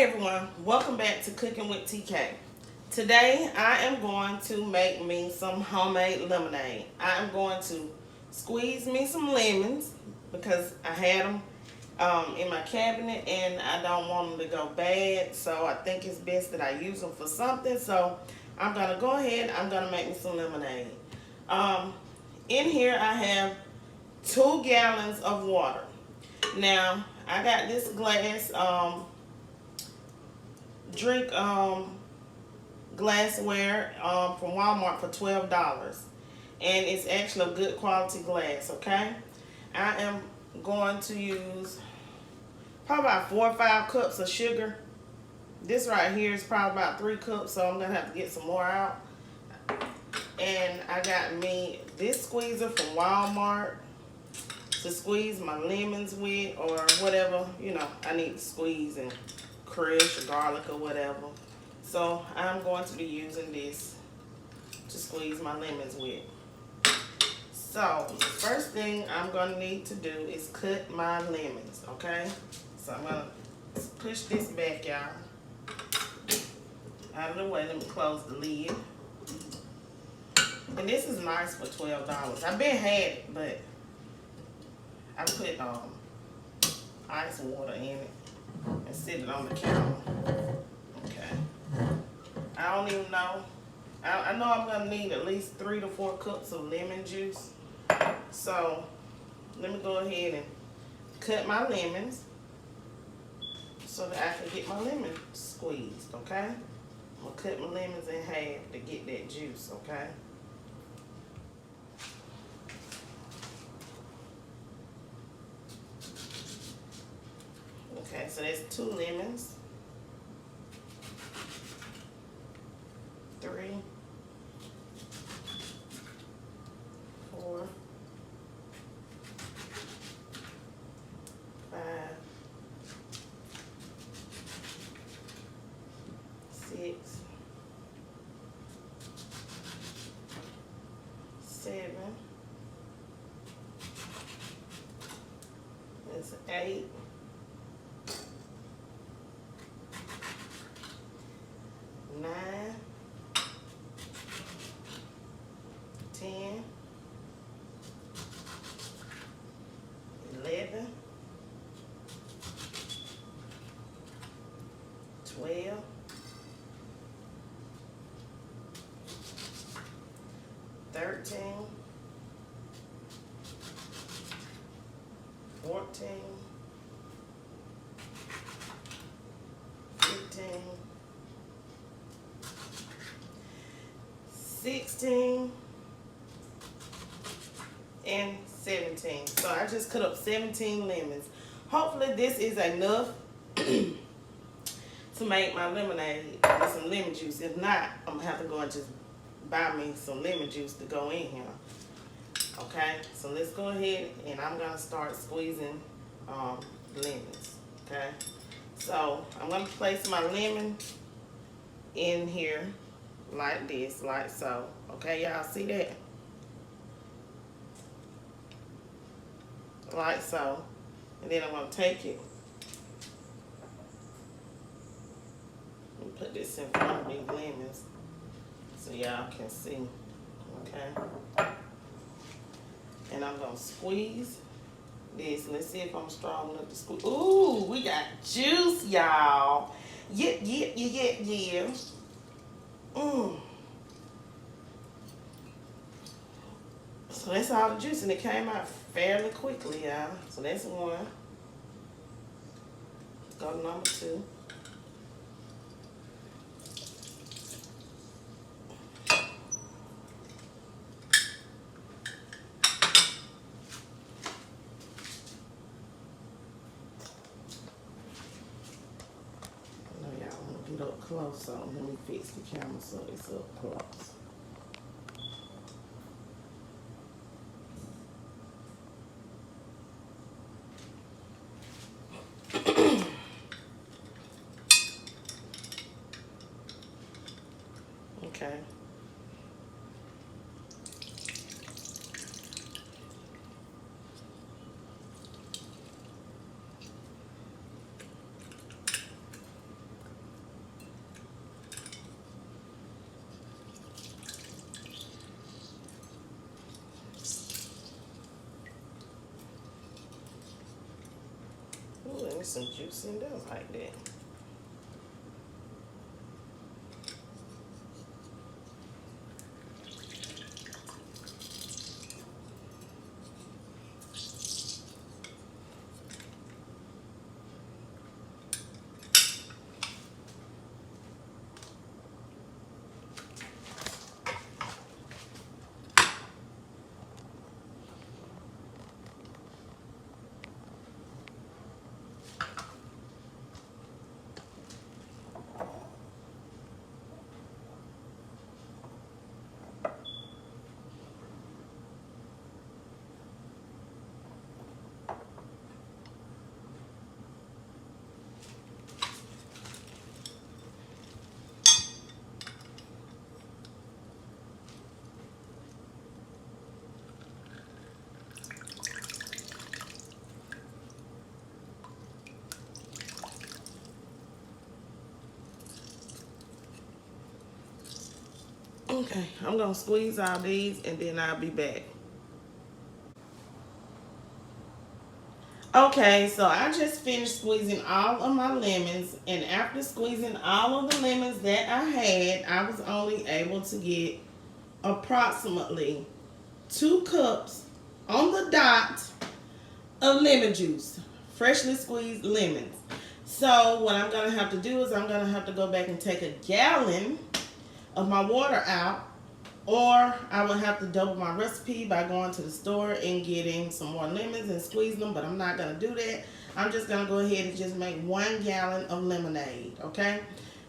Hey everyone, welcome back to Cooking with TK. Today I am going to make me some homemade lemonade. I am going to squeeze me some lemons because I had them in my cabinet and I don't want them to go bad. So I think it's best that I use them for something. So I'm going to go ahead, I'm going to make me some lemonade. Um, in here I have 2 gallons of water. Now I got this glass drink glassware from Walmart for $12, and it's actually a good quality glass. Okay, I am going to use probably about 4 or 5 cups of sugar. This right here is probably about 3 cups, so I'm gonna have to get some more out. And I got me this squeezer from Walmart to squeeze my lemons with, or whatever I need to squeeze and crush or garlic or whatever. So I'm going to be using this to squeeze my lemons with. So the first thing I'm going to need to do is cut my lemons, okay? So I'm going to push this back, y'all, out of the way. Let me close the lid. And this is nice for $12. I've been had it, but I put ice water in it and sit it on the counter. Okay. I don't even know. I know I'm gonna need at least 3 to 4 cups of lemon juice. So let me go ahead and cut my lemons so that I can get my lemon squeezed. Okay. I'm gonna cut my lemons in half to get that juice. Okay. Okay, so that's 2 lemons, 3, 4, 5, 6, 7, that's 8, 9, 10, 11, 12, 13, 14, 15, 16, and 17. So I just cut up 17 lemons. Hopefully this is enough to make my lemonade with some lemon juice. If not, I'm gonna have to go and just buy me some lemon juice to go in here. Okay, so let's go ahead and I'm gonna start squeezing lemons. Okay, so I'm gonna place my lemon in here like this, like so. Okay, y'all see that? Like so. And then I'm going to take it and put this in front of these lemons so y'all can see. Okay. And I'm going to squeeze this. Let's see if I'm strong enough to squeeze. Ooh, we got juice, y'all. Yeah. So that's all the juice, and it came out fairly quickly, y'all. So that's one. Go to number 2. I know y'all want to get up close, so let me fix the camera so it's up close. Okay. There's some juice in there like that. Okay, I'm gonna squeeze all these and then I'll be back. Okay, so I just finished squeezing all of my lemons, and after squeezing all of the lemons that I had, I was only able to get approximately 2 cups on the dot of lemon juice, freshly squeezed lemons. So what I'm gonna have to do is I'm gonna have to go back and take a gallon of my water out, or I will have to double my recipe by going to the store and getting some more lemons and squeezing them, but I'm not going to do that. I'm just going to go ahead and just make 1 gallon of lemonade, okay?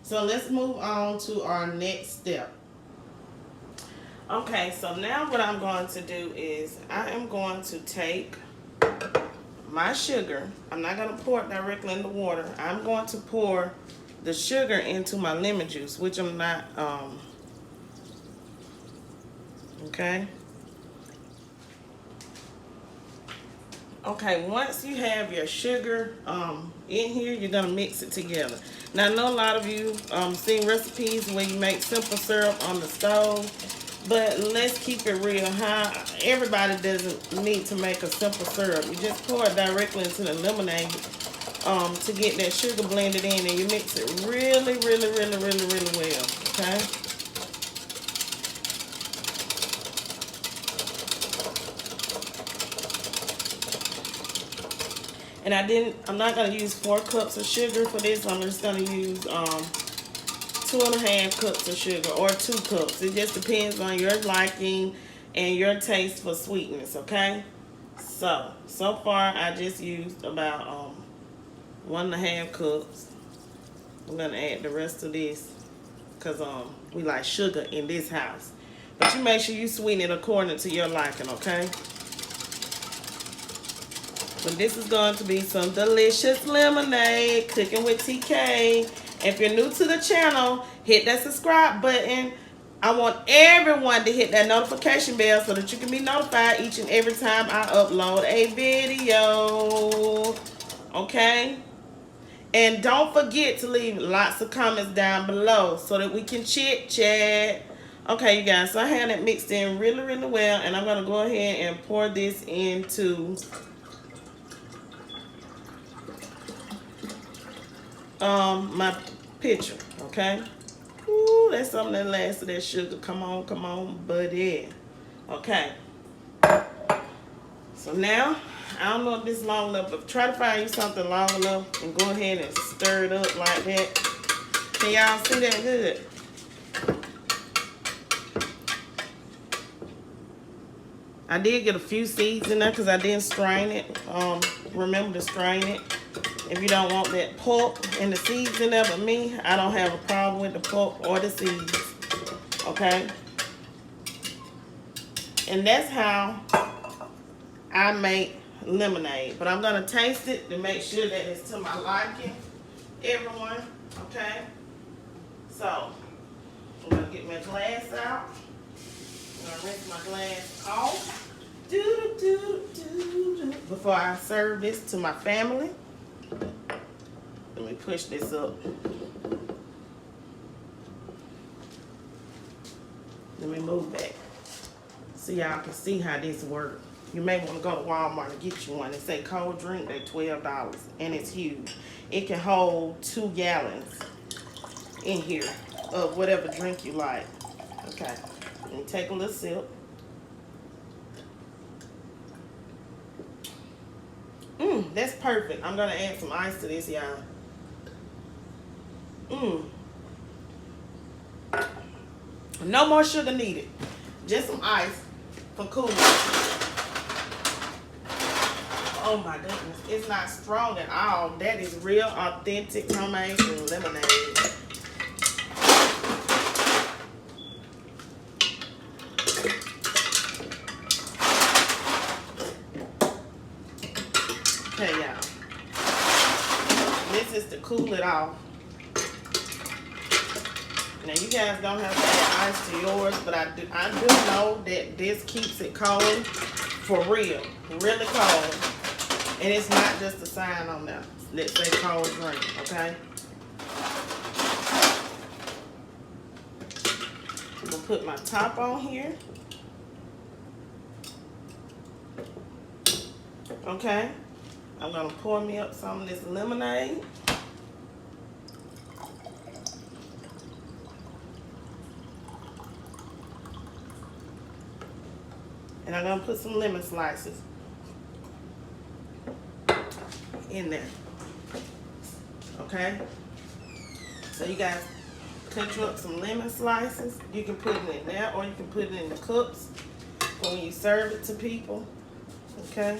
So let's move on to our next step. Okay, so now what I'm going to do is I am going to take my sugar. I'm not going to pour it directly in the water. I'm going to pour the sugar into my lemon juice, which I'm not, okay. Okay, once you have your sugar in here, you're gonna mix it together. Now, I know a lot of you seen recipes where you make simple syrup on the stove, but let's keep it real. Everybody doesn't need to make a simple syrup. You just pour it directly into the lemonade to get that sugar blended in, and you mix it really, really, really, really, really well. Okay. And I'm not going to use 4 cups of sugar for this. I'm just going to use 2.5 cups of sugar, or 2 cups. It just depends on your liking and your taste for sweetness, okay? So far I just used about 1.5 cups. I'm going to add the rest of this because we like sugar in this house. But you make sure you sweeten it according to your liking, okay? But this is going to be some delicious lemonade, cooking with TK. If you're new to the channel, hit that subscribe button. I want everyone to hit that notification bell so that you can be notified each and every time I upload a video. Okay? And don't forget to leave lots of comments down below so that we can chit chat. Okay, you guys, so I have it mixed in really, really well, and I'm going to go ahead and pour this into my pitcher, okay? Ooh, that's something that lasts to that sugar. Come on, buddy. Okay. So now, I don't know if this is long enough, but try to find you something long enough and go ahead and stir it up like that. Can y'all see that good? I did get a few seeds in there because I didn't strain it. Remember to strain it. If you don't want that pulp and the seeds in there, but me, I don't have a problem with the pulp or the seeds, okay? And that's how I make lemonade. But I'm going to taste it to make sure that it's to my liking, everyone, okay? So, I'm going to get my glass out. I'm going to rinse my glass off before I serve this to my family. Let me push this up. Let me move back so y'all can see how this works. you may want to go to Walmart and get you one. It say cold drink, they $12, and it's huge. It can hold 2 gallons in here of whatever drink you like. Okay, let me take a little sip. That's perfect. I'm gonna add some ice to this, y'all. No more sugar needed. Just some ice for cooling. Oh my goodness, it's not strong at all. That is real authentic homemade lemonade. Okay, y'all. This is to cool it off. Now you guys don't have to add ice to yours, but I do know that this keeps it cold for real, really cold. And it's not just a sign on there that say cold drink, okay? I'm gonna put my top on here. Okay? I'm gonna pour me up some of this lemonade. And I'm gonna put some lemon slices in there. Okay? So you guys cut you up some lemon slices. You can put it in there, or you can put it in the cups when you serve it to people. Okay?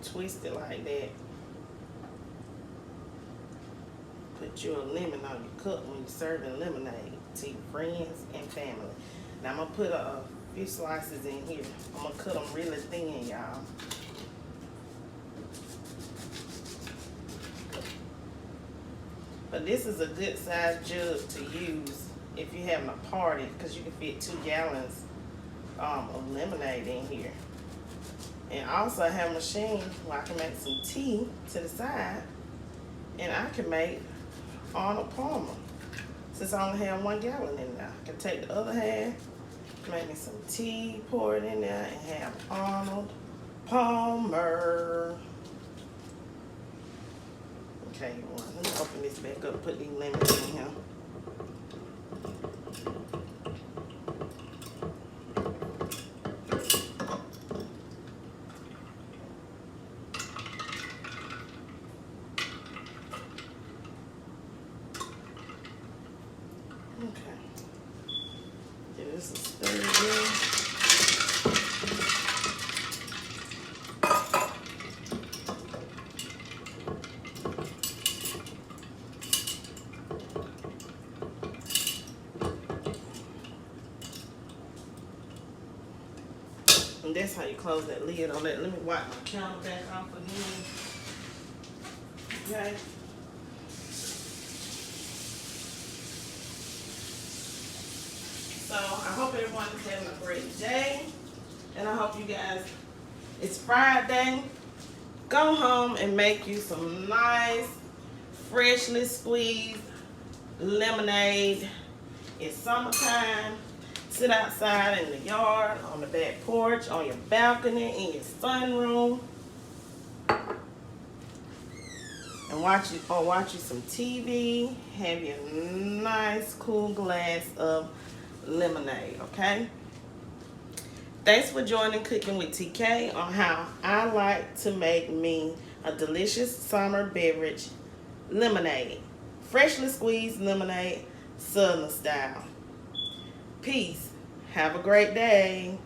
Twist it like that. Put you a lemon on your cup when you're serving lemonade to your friends and family. Now I'm gonna put a few slices in here. I'm gonna cut them really thin, y'all. But this is a good size jug to use if you're having a party, because you can fit 2 gallons of lemonade in here. And also I have a machine where I can make some tea to the side, and I can make Arnold Palmer. Since I only have 1 gallon in there, I can take the other half, make me some tea, pour it in there, and have Arnold Palmer. Okay, well, let me open this back up, put these lemons in here. This is stir again. And that's how you close that lid on that. Let me wipe my counter back off again. Okay. So I hope everyone is having a great day, and I hope you guys, it's Friday, go home and make you some nice, freshly squeezed lemonade. It's summertime. Sit outside in the yard, on the back porch, on your balcony, in your sunroom, and watch you some TV. Have your nice, cool glass of lemonade, okay? Thanks for joining Cooking with TK on how I like to make me a delicious summer beverage, lemonade. Freshly squeezed lemonade, Southern style. Peace. Have a great day.